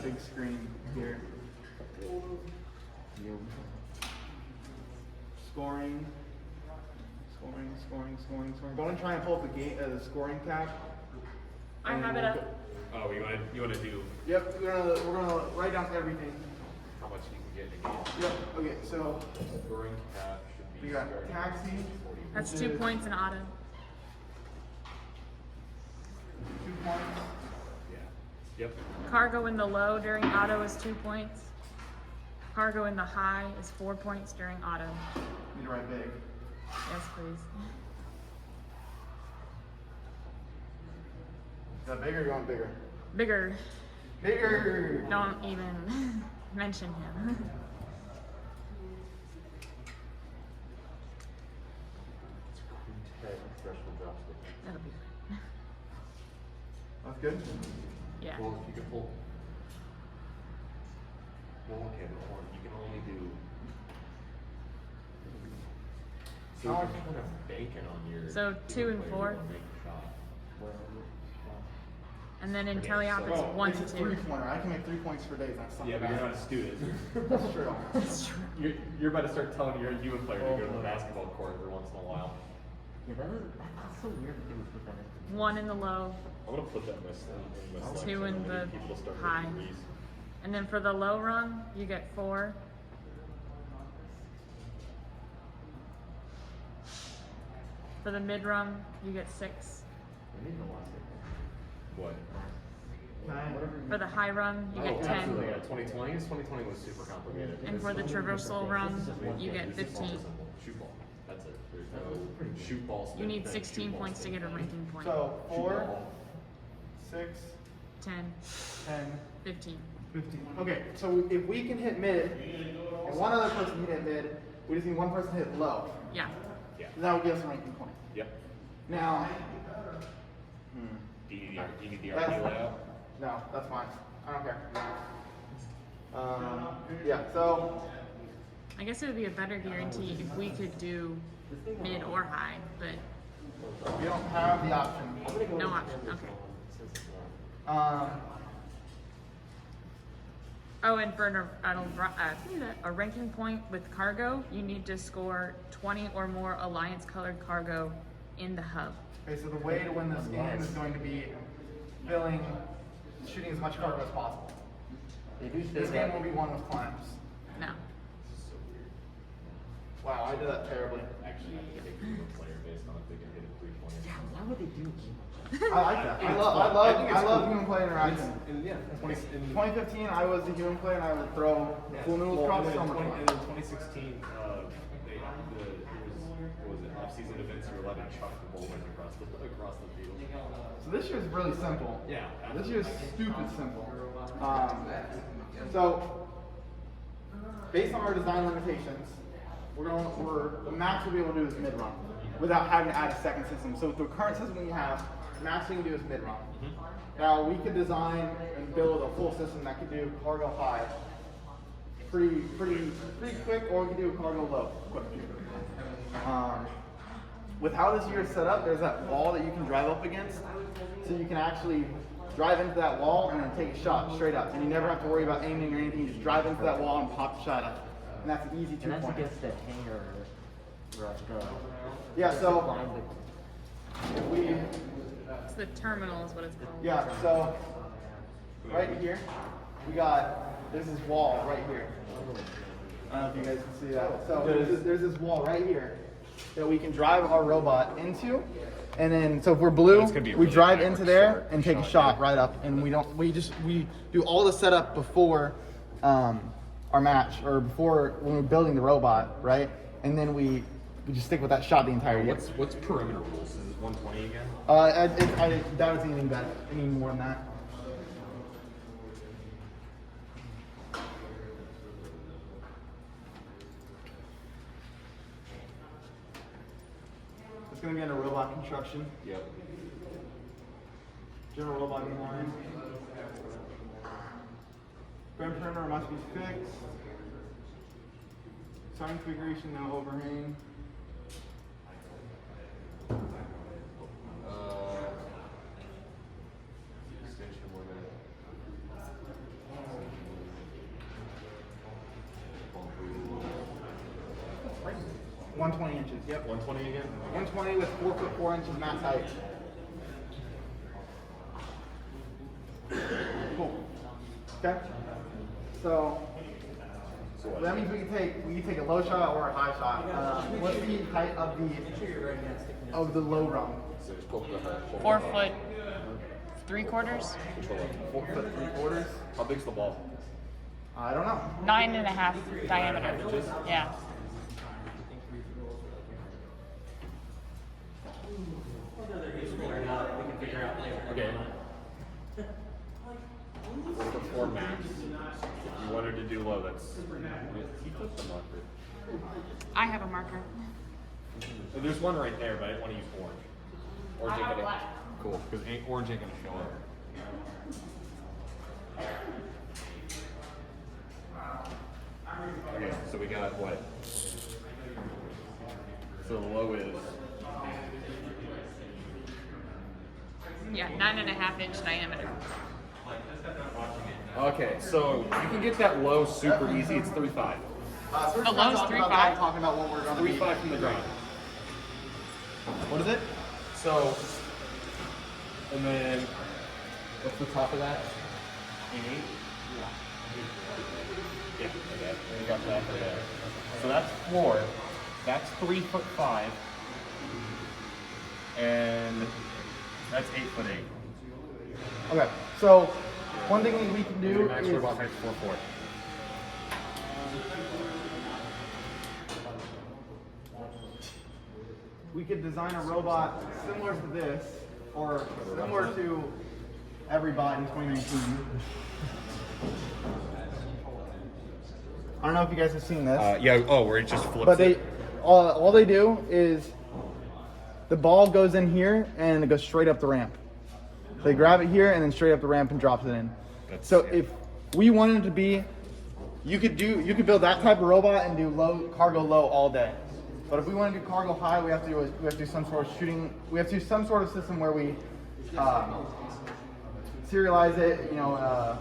Big screen here. Scoring. Go and try and pull up the scoring tab. I have it up. Oh, you want to do? Yep, we're gonna write down everything. How much you can get in a game? Yep. Okay, so Scoring cap should be. we got taxi. That's 2 points in auto. 2 points. Yeah. Yep. Cargo in the low during auto is 2 points. Cargo in the high is 4 points during auto. Need to write big. Yes, please. Is that bigger or you want bigger? Bigger. Bigger! Don't even mention him. That'll be fine. That's good? Yeah. Well, if you can pull. Well, okay, you can only do. So How you're much- kind of banking on your. So 2 and 4. Make a shot. And then in Okay, teleop so- it's 1 It's to a 2. 3-pointer. I can make 3 points for days. That's something Yeah, but you're bad. not a student. That's true. That's true. You're about to start telling your UM player to go to the basketball court every once in a while. Yeah, that's so weird that they would put that in. 1 in the low, I'm gonna put that in my selection. 2 in I the need people to start high. making threes. And then for the low rung, you get 4. For the mid rung, you get 6. What? For the high rung, you get 10. Absolutely. Yeah, 2020. 2020 was super complicated. And for the traversal rung, you get 15. Shoot ball. That's it. There's no shoot ball. You need 16 points to get a ranking point. So 4, 6, 10, 10, 15. 15. Okay, so if we can hit mid, and one other person can hit mid, we just need one person to hit low. Yeah. Yeah. That would give us a ranking point. Yep. Now, Do you need the That's- RP layout? no, that's fine. I don't care. Yeah, so, I guess it would be a better guarantee if we could do mid or high, but we don't have the option. no option. Okay. Oh, and for a ranking point with cargo, you need to score 20 or more alliance colored cargo in the hub. Okay, so the way to win this game is going to be shooting as much cargo as possible. They do say This game that. will be won with climbs. No. Wow, I did that terribly. Actually, I think they can player based on if they can hit a 3-pointer. Yeah, why would they do it? I like that. I love human player interaction. Yeah. 2015, I was the human player and I would throw full noodles across so much In fun. 2016, what was it, off-season events, you were allowed to chuck the bowlers across the field. So this year's really simple. Yeah. This year's stupid simple. So, based on our design limitations, the max we'll be able to do is mid-run without having to add a second system. So with the current system we have, max we can do is mid-run. Now we could design and build a full system that could do cargo high pretty quick, or we could do cargo low quick. With how this year is set up, there's that wall that you can drive up against, so you can actually drive into that wall and then take a shot straight up, and you never have to worry about aiming or anything. You just drive into that wall and pop the shot up, and that's an easy 2 And that's point. against the hangar, Yeah, so if we, It's the terminal is what it's called. yeah, so right here, there's this wall right here. I don't know if you guys can see that. So there's this wall right here that we can drive our robot into, and then so if we're blue, That's gonna be a we really drive backward into there shot and take a shot right up, and we do all the setup before our match or before when we're building the robot, right? And then we just stick with that shot the entire year. What's perimeter rules? Is it 120 again? I doubt it's anything better, any more than that. It's gonna be under robot construction. Yep. General robot design. Front perimeter must be fixed. Sign configuration, no overhang. Extension limit. 120 inches. Yep. 120 again? 120 with 4 foot 4 inches max height. Cool. Okay. So that means we can take a low shot or a high shot. What's the height of the low rung? 4 foot 3/4, 4 foot 3/4. How big's the ball? I don't know. 9.5 diameter. Yeah. Okay. What's the 4 max? If you wanted to do low, that's. He put the marker. I have a marker. There's one right there, but I didn't want to use orange. Orange I ain't have gonna. black. Cool, because orange ain't gonna show up. Okay, so we got what? So the low is. Yeah, 9.5 inch diameter. Okay, so you can get that low super easy. It's 3.5. So we're The just low's talking about 3.5? that, talking about what we're going to be. 3.5 from the ground. What is it? So, and then what's the top of that? 8. Yeah, okay. We got that for there. So that's floor. That's 3'5", and that's 8'8". Okay. So one thing we can do Max is robot height's 4'4". we could design a robot similar to this, or similar to every bot in 2019. I don't know if you guys have seen this, Yeah. Oh, where it just flips. but all they do is the ball goes in here and it goes straight up the ramp. They grab it here and then straight up the ramp and drops it in. So if we wanted it to be, you could build that type of robot and do cargo low all day. But if we want to do cargo high, we have to do some sort of shooting. We have to do some sort of system where we serialize it.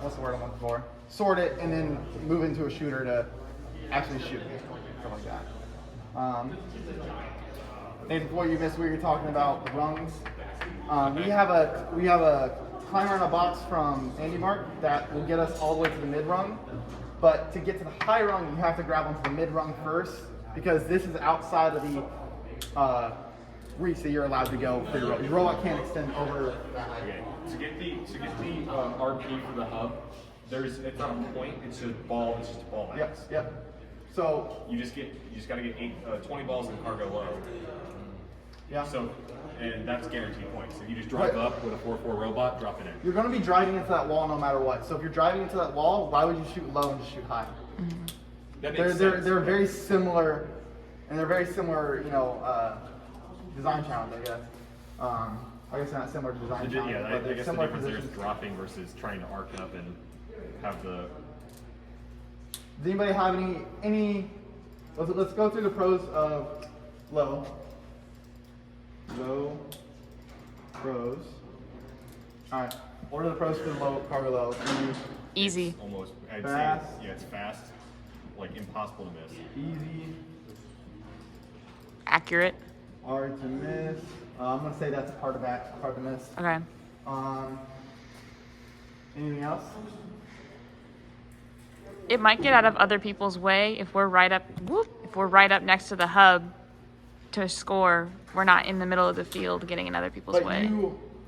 What's the word I'm looking for? Sort it and then move into a shooter to actually shoot, stuff like that. Nathan, before you missed what you're talking about, the rungs. We have a timer in a box from AndyMark that will get us all the way to the mid rung. But to get to the high rung, you have to grab onto the mid rung first, because this is outside of the reach that you're allowed to go for your robot. Your robot can't extend over that height. Okay. To get the RP for the hub, it's not a point. It's just ball. It's just a ball max. Yep. So You just got to get 20 balls in cargo low. yeah. So, and that's guaranteed points. If you just drive Right. up with a 4-4 robot, drop it in. You're going to be driving into that wall no matter what. So if you're driving into that wall, why would you shoot low and just shoot high? That makes sense. They're very similar, and they're very similar, design challenge, I guess. I guess they're not similar to design challenge, Yeah, but I they're guess the similar difference there is positions. dropping versus trying to arc up and have the. Does anybody have any? Let's go through the pros of low. Low pros. All right. What are the pros for the low cargo low? Easy. Almost, I'd Fast. say, yeah, it's fast, like impossible to miss. Easy. Accurate. Hard to miss. I'm gonna say that's part of the miss. Okay. Anything else? It might get out of other people's way if we're right up next to the hub to score. We're not in the middle of the field getting in other people's But way.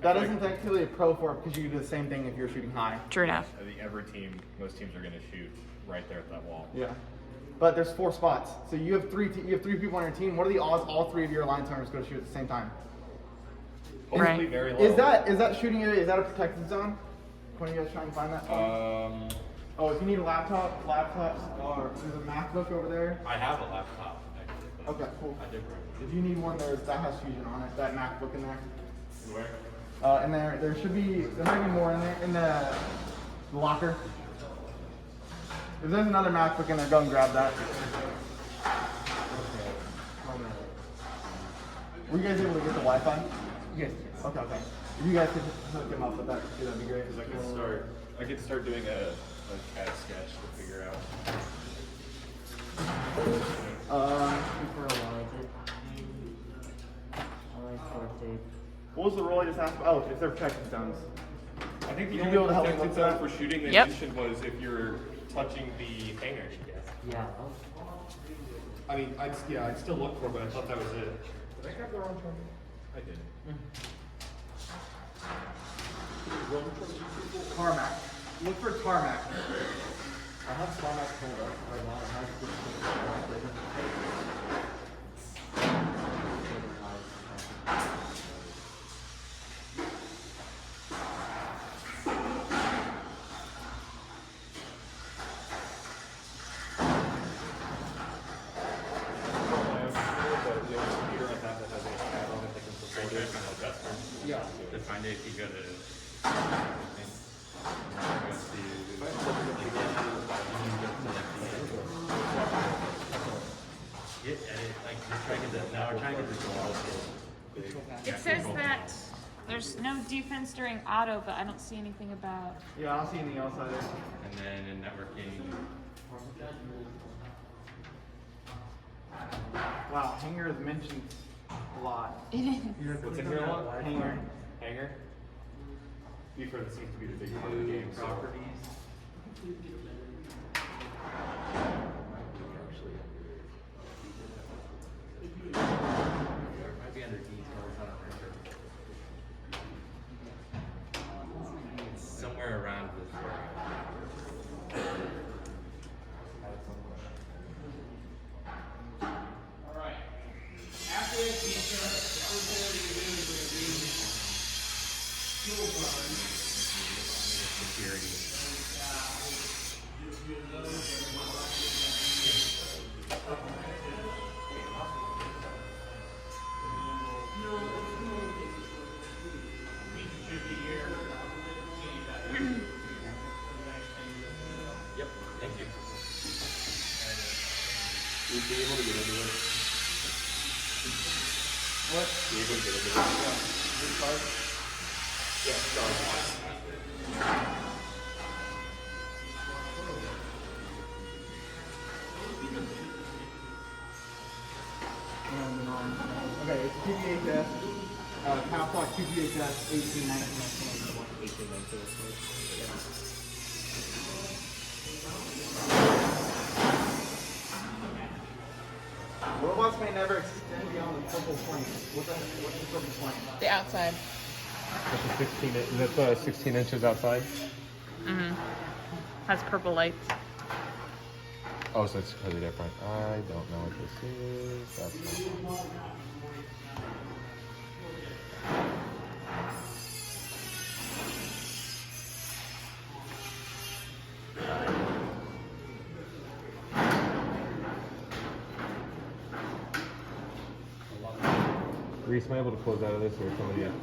that isn't technically a pro for it, because you can do the same thing if you're shooting high. True enough. I think most teams are going to shoot right there at that wall. Yeah. But there's 4 spots, so you have 3 people on your team. What are the odds all 3 of your line runners go to shoot at the same time? Hopefully Right. very low. Is that shooting area? Is that a protected zone? When are you guys trying to find that? Oh, if you need a laptops, or there's a MacBook over there. I have a laptop, actually. but Okay, cool. I did bring it. If you need one, that has Fusion on it. That MacBook in there. Where? And there might be more in there in the locker. If there's another MacBook in there, go and grab that. Were you guys able to get the Wi-Fi? Yes. Okay. If you guys could hook them up with that, that'd be great. Because I could start doing a CAD sketch to figure out. For a while, role I just asked? Oh, is there protected zones? I think the Would you be able only to help me protected look zone that? for shooting Yep. ammunition was if you're touching the hanger. Yeah. I mean, I'd still look for it, but I thought that was it. Did I grab the wrong target? I did. Tarmac. Look for tarmac. I have tarmac pulled up right now. I have Yeah. To find it, you go to. Now we're trying to get this wall. It says that there's no defense during auto, but I don't see anything about. Yeah, I don't see anything else either. And then in networking, Wow, hanger is mentioned a lot. What's in here a lot? Hanger. Hanger? Beefer, that seems to be the big part of the game. So. might be under details, I don't remember. It's somewhere around this area. Alright. After this feature, the first thing we're going to do is fuel burn. Security. Yep, thank you. We'd be able to get into it. What? Be able to get into it. This card? Yeah, sorry. Okay, it's QPHS, Cap Block QPHS 1819. Robots may never extend beyond the purple point. What's the purple point? The outside. That's 16. That's 16 inches outside. Mm-hmm. Has purple lights. Oh, so it's completely different. I don't know what this is. That's not. Reese, am I able to close out of this or somebody else?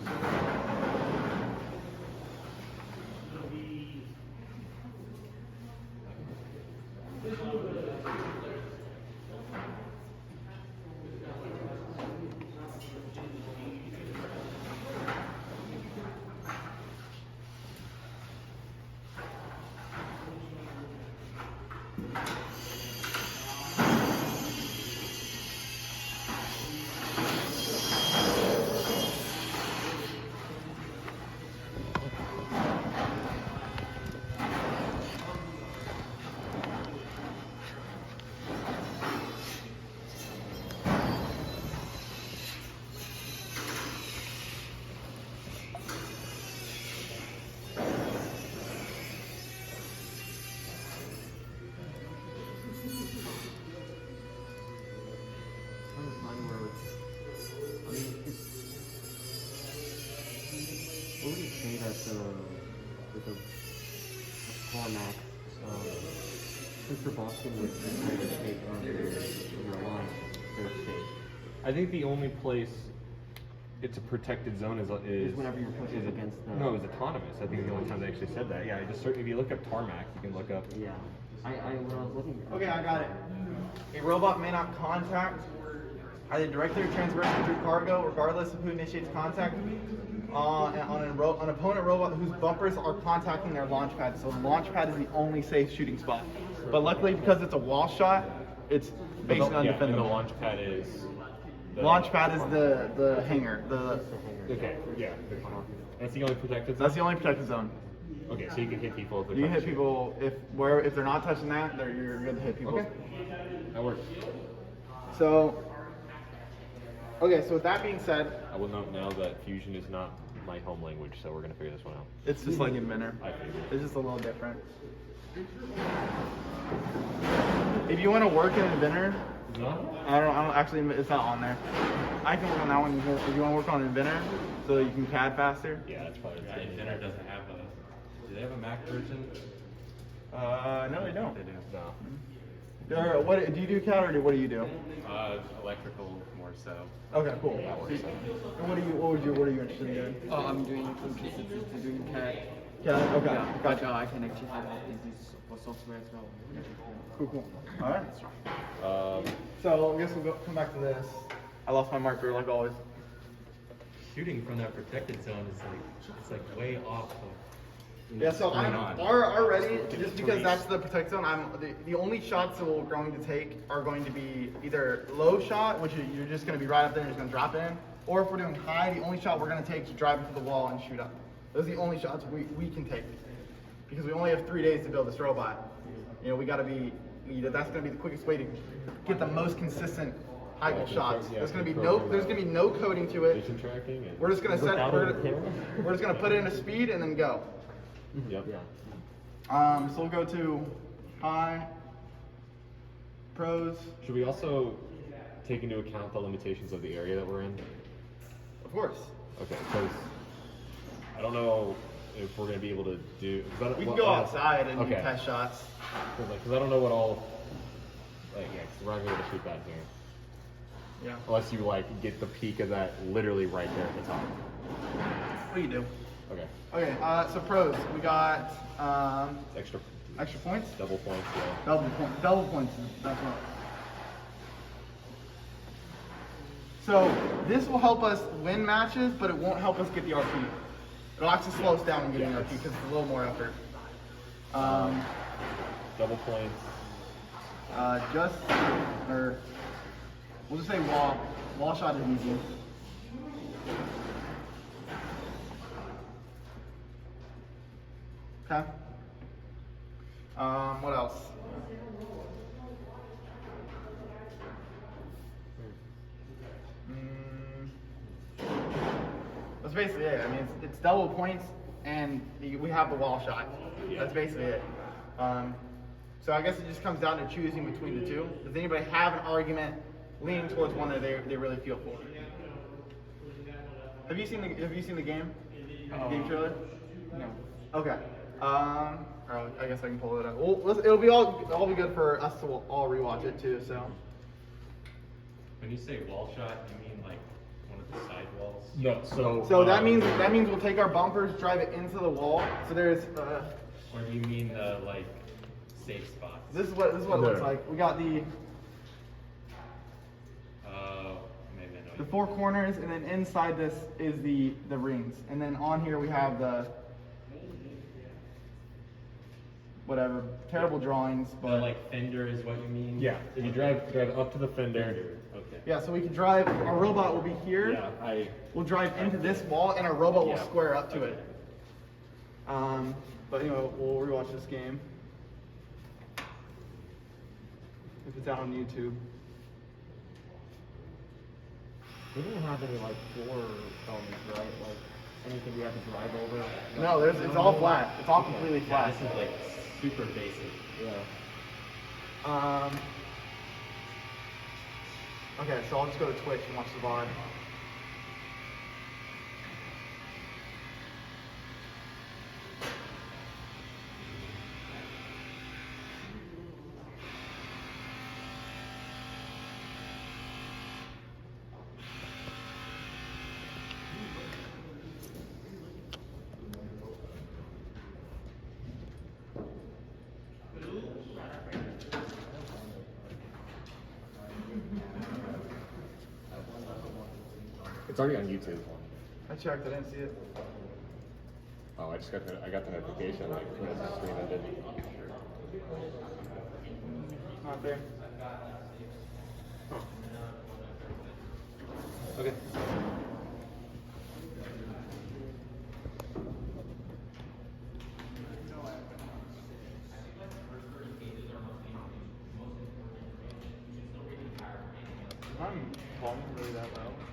What would you say that the tarmac, since for Boston with the kind of state under your line, third state? I think the only place it's a protected zone is whenever you're pushing against the... No, it's autonomous. I think the only time they actually said that. Yeah, I just if you look up tarmac, you can look up. Yeah. When I was looking... Okay, I got it. A robot may not contact either directly or transversely through cargo, regardless of who initiates contact, on an opponent robot whose bumpers are contacting their launch pad. So the launch pad is the only safe shooting spot. But luckily, because it's a wall shot, it's basically And the undefendable. launch pad is Launch pad is the hanger. Okay, yeah. That's the only protected zone? That's the only protected zone. Okay, so you can hit people if they're You can hit touching people if they're not touching that, you're good to hit people. Okay. That works. So, okay, so with that being said, I will note now that Fusion is not my home language, so we're gonna figure this one out. it's just like Inventor. I figured. It's just a little different. If you want to work in Inventor, No? I don't actually, it's not on there. I can work on that one if you want to work on Inventor so you can CAD faster. Yeah, that's probably Yeah, Inventor doesn't have a. Do they have a Mac version? No, they don't. They do. No. Or what do you do, CAD, or what do you do? Electrical more so. Okay, cool. And what are you interested in doing? I'm doing computer, I'm doing CAD. CAD. Okay, Yeah, but gotcha. I can actually have all these for software as well. Cool. All right. Um, So I guess come back to this. I lost my marker like always. Shooting from that protected zone is like it's like way off of. Yeah, so what's going I'm on. already just because that's the protect zone. The only shots that we're going to take are going to be either low shot, which you're just going to be right up there and just going to drop in, or if we're doing high, the only shot we're going to take is drive into the wall and shoot up. Those are the only shots we can take because we only have 3 days to build this robot. You know, we got to be. That's going to be the quickest way to get the most consistent high goal shots. There's going to be no coding to it. vision tracking. And We're just going to Look set. out We're of the camera? just going to put it in a speed and then go. Yep. So we'll go to high, pros, Should we also take into account the limitations of the area that we're in? of course. Okay, because I don't know if we're gonna be able to do. We can go outside and do Okay. test shots. Because I don't know what all. Yeah, because we're not gonna be able to shoot that here. Yeah. Unless you like get the peak of that literally right there at the top. What do you do? Okay. Okay, so pros. We got Extra extra points. double points. Yeah. Double points. That's what. So this will help us win matches, but it won't help us get the RP. It'll actually slow us down in getting the RP because it's a little more effort. Double points. We'll just say wall shot is easy. Okay. What else? That's basically it. I mean, it's double points, and we have the wall shot. That's basically it. So I guess it just comes down to choosing between the two. Does anybody have an argument leaning towards one that they really feel for? Have you seen the game? Game trailer? No. Okay. I guess I can pull it up. Well, it'll be all be good for us to all rewatch it too. So. When you say wall shot, you mean like one of the side walls? No. So that means we'll take our bumpers, drive it into the wall. So there's. Or do you mean the like safe spots? This is what it looks like. We got the Maybe I know. the four corners, and then inside this is the rings, and then on here we have the whatever terrible drawings, The but like fender is what you mean? Yeah. If you drive up to the fender. Okay. yeah. So we can drive. Our robot will be here. Yeah. We'll drive into this wall, and our robot will Yeah. square up to it. But anyway, we'll rewatch this game if it's out on YouTube. We didn't have any like floor elements, right? Like anything we have to drive over. No, it's all flat. It's all completely Yeah, flat. this is like super basic. Yeah. Okay, so I'll just go to Twitch and watch the VOD. It's already on YouTube. I checked. I didn't see it. Oh, I got the notification like when the screen ended. Not there. Okay. I'm volume really that low.